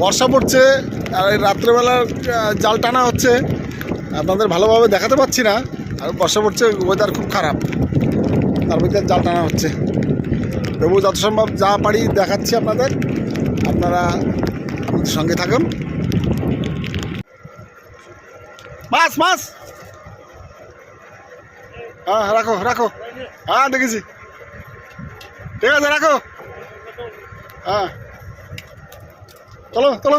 বর্ষা পড়ছে আর এই রাত্রেবেলা জাল টানা হচ্ছে, আপনাদের ভালোভাবে দেখাতে পাচ্ছি না। আর বর্ষা পড়ছে, ওয়েদার খুব খারাপ, তার মধ্যে জাল টানা হচ্ছে। তবু যত সম্ভব যা পারি দেখাচ্ছি আপনাদের, আপনারা আমাদের সঙ্গে থাকুন। মাছ মাছ, হ্যাঁ রাখো রাখো, হ্যাঁ দেখেছি, ঠিক আছে রাখো, হ্যাঁ চলো চলো,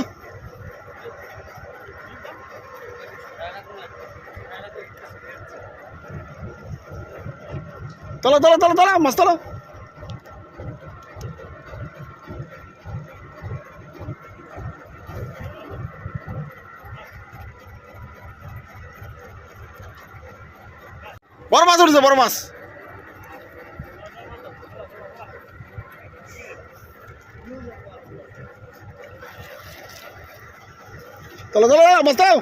চলো চলো চলো চলো মাছ চলো। বড় মাছ উঠেছে, বড় মাছ। চলো চলো মাছ দাও।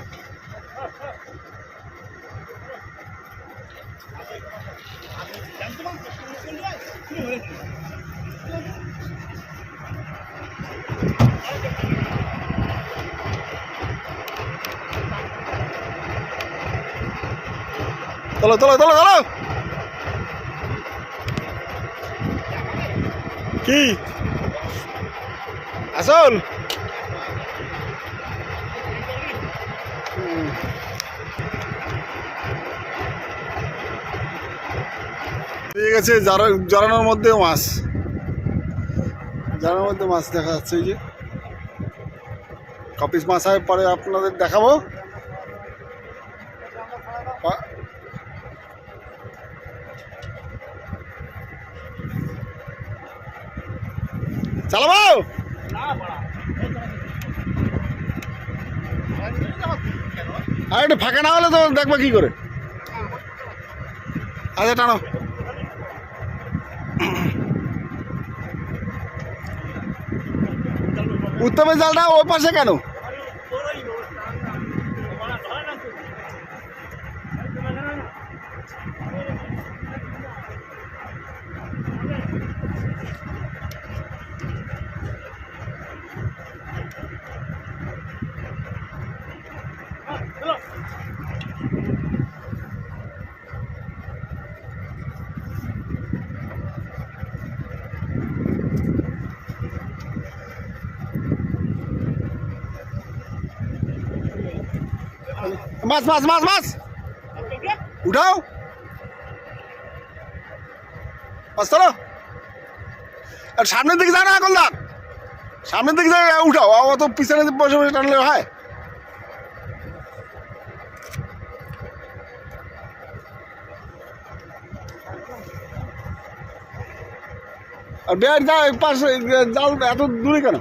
চলো চলো চলো চলো, কি আসল ঠিক আছে। জড়ানোর মধ্যেও মাছ, জড়ানোর মধ্যে মাছ দেখা যাচ্ছে। এই যে কপিস মাছ হয়, পরে আপনাদের দেখাবো। চালাবো আর একটু ফাঁকা না হলে তো দেখবো কি করে। আচ্ছা টানো, উত্তমের জালটা ওই পাশে কেন? মাছ মাছ মাছ মাছ উঠাও, মাছ ধরো। আর সামনের দিকে যা না এখন, দেখ সামনের দিকে যা, উঠাও। অত পিছনে বসে বসে টানলে হয়? আর বেয়ার যা পাশে জাল এত দূরে কেন?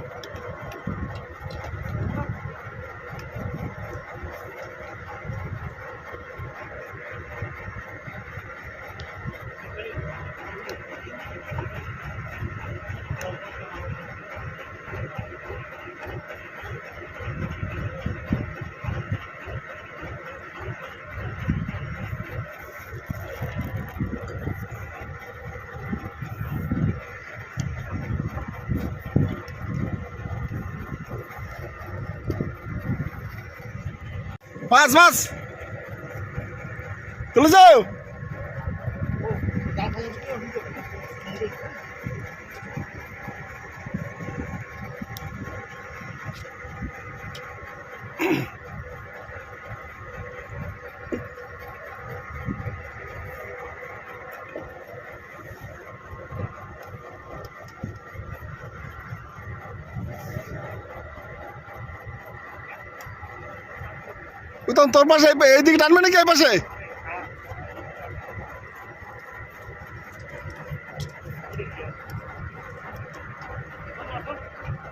মাছ মাছ তুলে যাও। উত্তম তোর পাশে এইদিকে টানবে নাকি? এই পাশে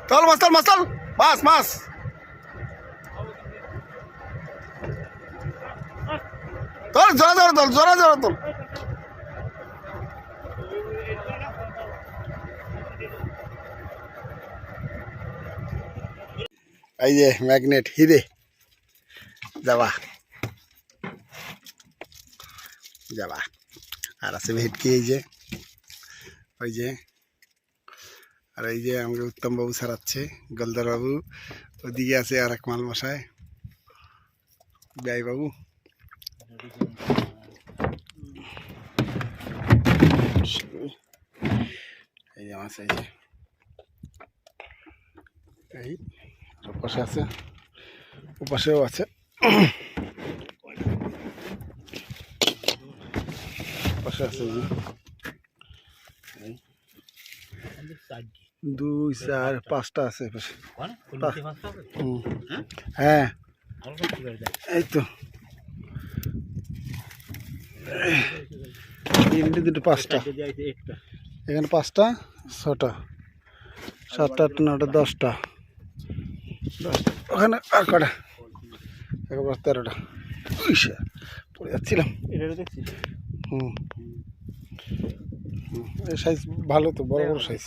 চল মাছ, চল মাছ, চল মাছ মাছ। তোর জোরা জোরা তোল, জোরা জোরা তোল। এই যে ম্যাগনেট হিরে যাবা যাবা। আর আছে ভেটকি, এই যে ওই যে আর এই যে আমাকে উত্তম বাবু সারাচ্ছে, গোলদার বাবু ওদিকে আছে, আর এক মাল মশাই ব্যয় বাবু। এই যে মাছ, এই যে এই ওপাশে আছে, ওপাশেও আছে, পাশে আছে এই যে। এই 2 4 5টা আছে পাশে। হুম। হ্যাঁ এই তো 3 2 5টা, এখানে 5টা 6টা 7 8 9 10টা, ওখানে আর কটা, একবার 13টা। পড়ে যাচ্ছিলাম। হুম, এই সাইজ ভালো তো, বড় বড় সাইজ।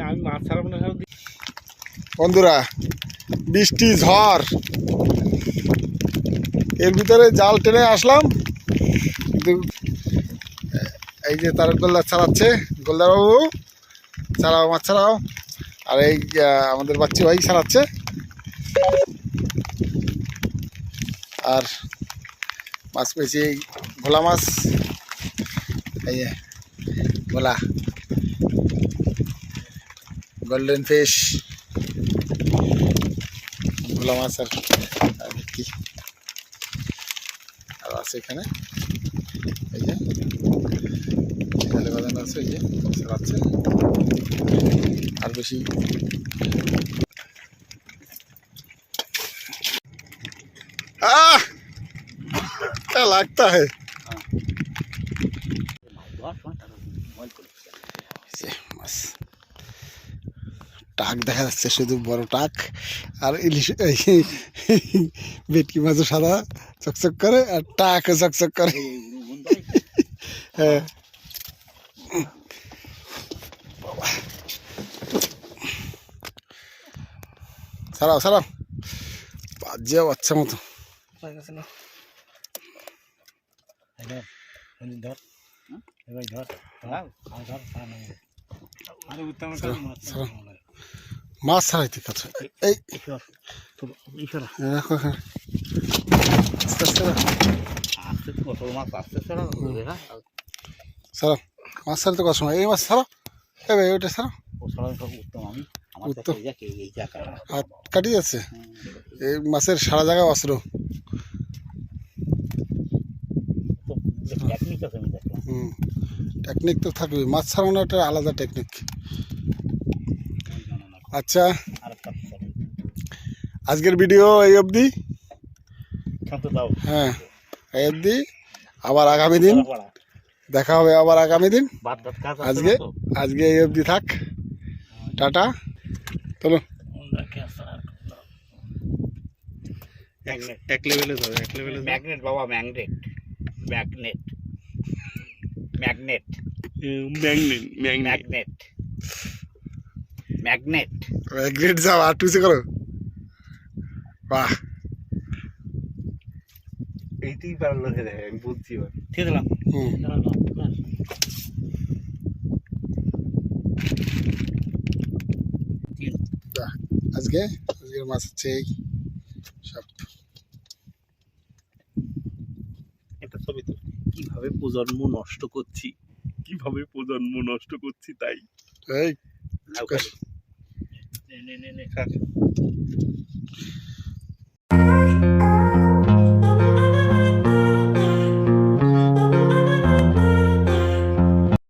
আমি মাছ ছাড়াবো না। বন্ধুরা, বৃষ্টি ঝড়, এর ভিতরে জাল টেনে আসলাম, কিন্তু এই যে তারক গোলদার ছাড়াচ্ছে, গোলদার বাবু ছাড়াও, মাছ ছাড়াও। আর এই আমাদের বাচ্চা ভাই ছাড়াচ্ছে। আর মাছ পেয়েছি এই ভোলা মাছ, এই যে ভোলা গোল্ডেন ফিশ, ভোলা মাছ। আর কি আর আছে এখানে, এই যে জালে বাঁধানো আছে, এই যে ছাড়াচ্ছে। আর বেশি क्या लगता है। টাক দেখা যাচ্ছে, শুধু বড় টাক। আর ইলিশ ভেটকি মাছও সাদা চকচক করে, আর টাকও চকচক করে। হ্যাঁ, ছাড়াও ছাড়াও, বাজে বাচ্চা মতো। মাছ ছাড়াইতে কাছে, এই রাখো এখানে, আস্তে আস্তে ছাড়াও। মাছ ছাড়াতে কত সময়, এই মাছ ছাড়াও, এই ভাই ওইটা ছাড়াও। হাত কাটি যাচ্ছে, এই মাছের সারা জায়গায় অস্ত্র। হুম, টেকনিক তো থাকবে, মাছ ছাড়ানো একটা আলাদা টেকনিক। আচ্ছা, আজকের ভিডিও এই অবধি। হ্যাঁ, এই অবধি। আবার আগামী দিন দেখা হবে, আবার আগামী দিন। আজকে এই অবধি থাক, টাটা। চলো, এক লেভেলে ধরো, এক লেভেলে ম্যাগনেট বাবা, magnet magnet magnet magnet magnet great যাও, আর টুসে করো। বাহ, এইটাই পারলো, আমি বুঝছি। ঠিক দিলাম। হুম। আজকের মাছ হচ্ছে এই সব। একটা ছবি তো, কিভাবে প্রজন্ম নষ্ট করছি, কিভাবে প্রজন্ম নষ্ট করছি, তাই এই নে